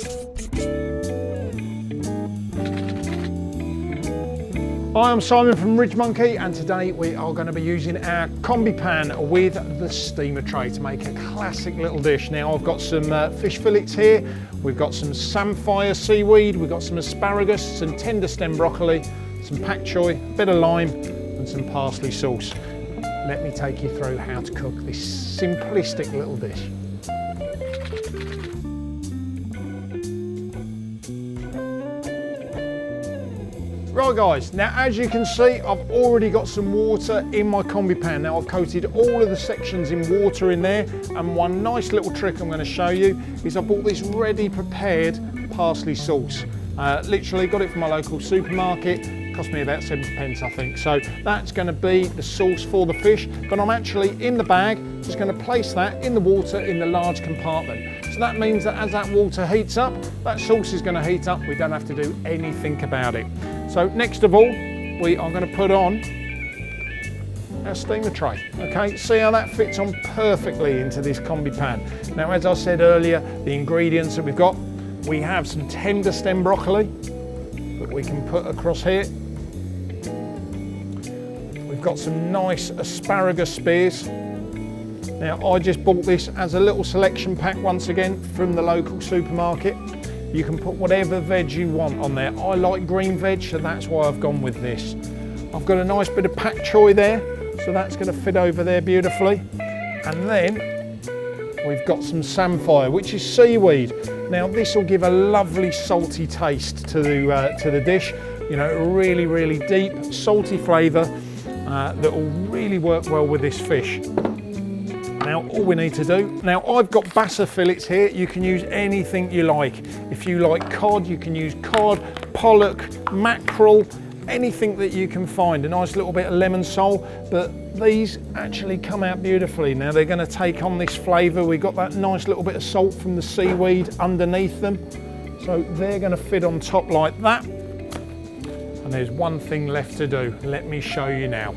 Hi, I'm Simon from RidgeMonkey, and today we are going to be using our Combi pan with the steamer tray to make a classic little dish. Now I've got some fish fillets here, we've got some samphire seaweed, we've got some asparagus, some tender stem broccoli, some pak choy, a bit of lime and some parsley sauce. Let me take you through how to cook this simplistic little dish. Right guys, now as you can see, I've already got some water in my Combi pan. Now I've coated all of the sections in water in there, and one nice little trick I'm going to show you is I bought this ready prepared parsley sauce. Literally got it from my local supermarket, cost me about 7p I think. So that's going to be the sauce for the fish, but I'm actually in the bag just going to place that in the water in the large compartment. So that means that as that water heats up, that sauce is going to heat up, we don't have to do anything about it. So next of all, we are going to put on our steamer tray. Okay, see how that fits on perfectly into this Combi pan. Now, as I said earlier, the ingredients that we've got, we have some tender stem broccoli that we can put across here. We've got some nice asparagus spears. Now, I just bought this as a little selection pack once again from the local supermarket. You can put whatever veg you want on there. I like green veg, so that's why I've gone with this. I've got a nice bit of pak choy there, so that's going to fit over there beautifully. And then we've got some samphire, which is seaweed. Now this will give a lovely salty taste to the dish. You know, really, really deep, salty flavour that will really work well with this fish. Now all we need to do, now I've got bassa fillets here, you can use anything you like. If you like cod, you can use cod, pollock, mackerel, anything that you can find. A nice little bit of lemon sole, but these actually come out beautifully. Now they're going to take on this flavour. We've got that nice little bit of salt from the seaweed underneath them. So they're going to fit on top like that. And there's one thing left to do. Let me show you now.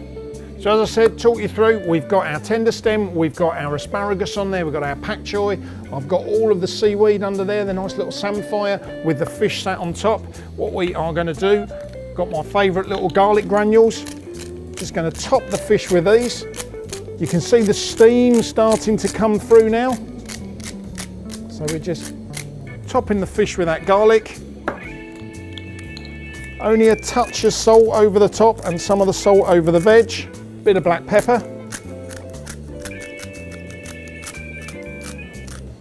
So as I said, talk you through, we've got our tender stem, we've got our asparagus on there, we've got our pak choy, I've got all of the seaweed under there, the nice little samphire with the fish sat on top. What we are going to do, got my favourite little garlic granules, just going to top the fish with these. You can see the steam starting to come through now. So we're just topping the fish with that garlic. Only a touch of salt over the top and some of the salt over the veg. Bit of black pepper,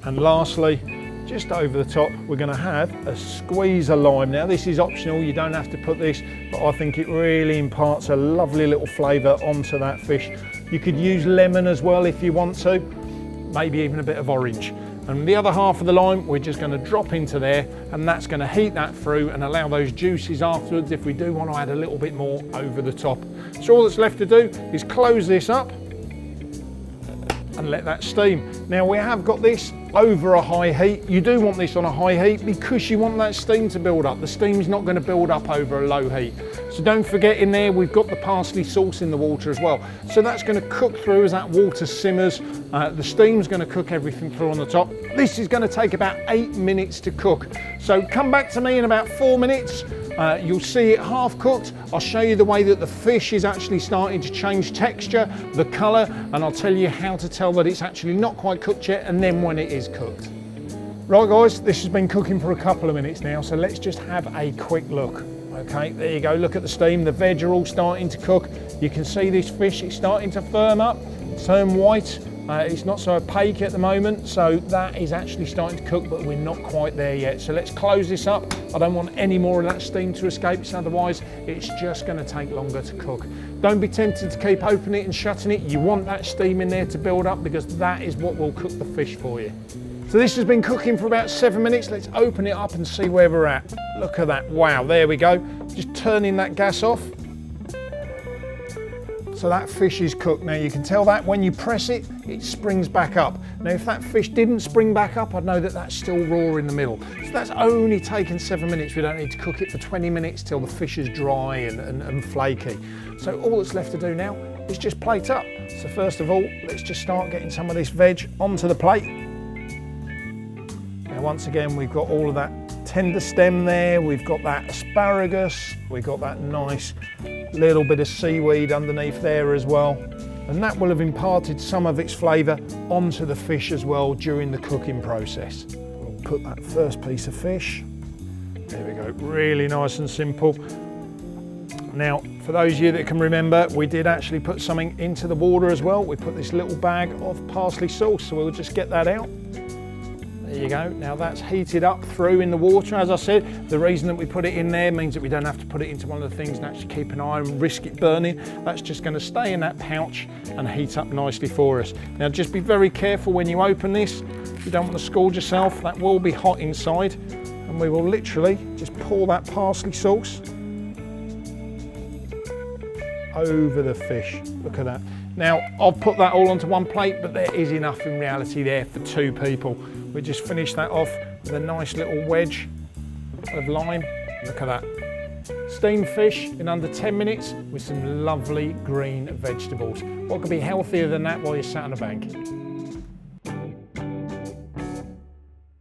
and lastly, just over the top, we're going to have a squeeze of lime. Now this is optional, you don't have to put this, but I think it really imparts a lovely little flavour onto that fish. You could use lemon as well if you want to, maybe even a bit of orange. And the other half of the lime, we're just going to drop into there, and that's going to heat that through and allow those juices afterwards if we do want to add a little bit more over the top. So all that's left to do is close this up and let that steam. Now we have got this over a high heat. You do want this on a high heat because you want that steam to build up. The steam's not going to build up over a low heat. So don't forget, in there we've got the parsley sauce in the water as well. So that's going to cook through as that water simmers. The steam's going to cook everything through on the top. This is going to take about 8 minutes to cook. So come back to me in about 4 minutes. You'll see it half cooked. I'll show you the way that the fish is actually starting to change texture, the colour, and I'll tell you how to tell that it's actually not quite cooked yet, and then when it is cooked. Right guys, this has been cooking for a couple of minutes now, so let's just have a quick look. Okay, there you go, look at the steam, the veg are all starting to cook. You can see this fish, it's starting to firm up, turn white. It's not so opaque at the moment, so that is actually starting to cook, but we're not quite there yet. So let's close this up. I don't want any more of that steam to escape, so otherwise it's just going to take longer to cook. Don't be tempted to keep opening it and shutting it. You want that steam in there to build up, because that is what will cook the fish for you. So this has been cooking for about 7 minutes. Let's open it up and see where we're at. Look at that, wow, there we go. Just turning that gas off. So that fish is cooked. Now you can tell that when you press it, it springs back up. Now if that fish didn't spring back up, I'd know that that's still raw in the middle. So that's only taken 7 minutes. We don't need to cook it for 20 minutes till the fish is dry and flaky. So all that's left to do now is just plate up. So first of all, let's just start getting some of this veg onto the plate. Now Now once again, we've got all of that tender stem there, we've got that asparagus, we've got that nice little bit of seaweed underneath there as well. And that will have imparted some of its flavour onto the fish as well during the cooking process. We'll put that first piece of fish. There we go, really nice and simple. Now, for those of you that can remember, we did actually put something into the water as well. We put this little bag of parsley sauce, so we'll just get that out. There you go. Now that's heated up through in the water. As I said, the reason that we put it in there means that we don't have to put it into one of the things and actually keep an eye and risk it burning. That's just going to stay in that pouch and heat up nicely for us. Now just be very careful when you open this. You don't want to scald yourself. That will be hot inside. And we will literally just pour that parsley sauce over the fish. Look at that. Now I've put that all onto one plate, but there is enough in reality there for 2 people. We just finish that off with a nice little wedge of lime. Look at that. Steamed fish in under 10 minutes with some lovely green vegetables. What could be healthier than that while you're sat on a bank?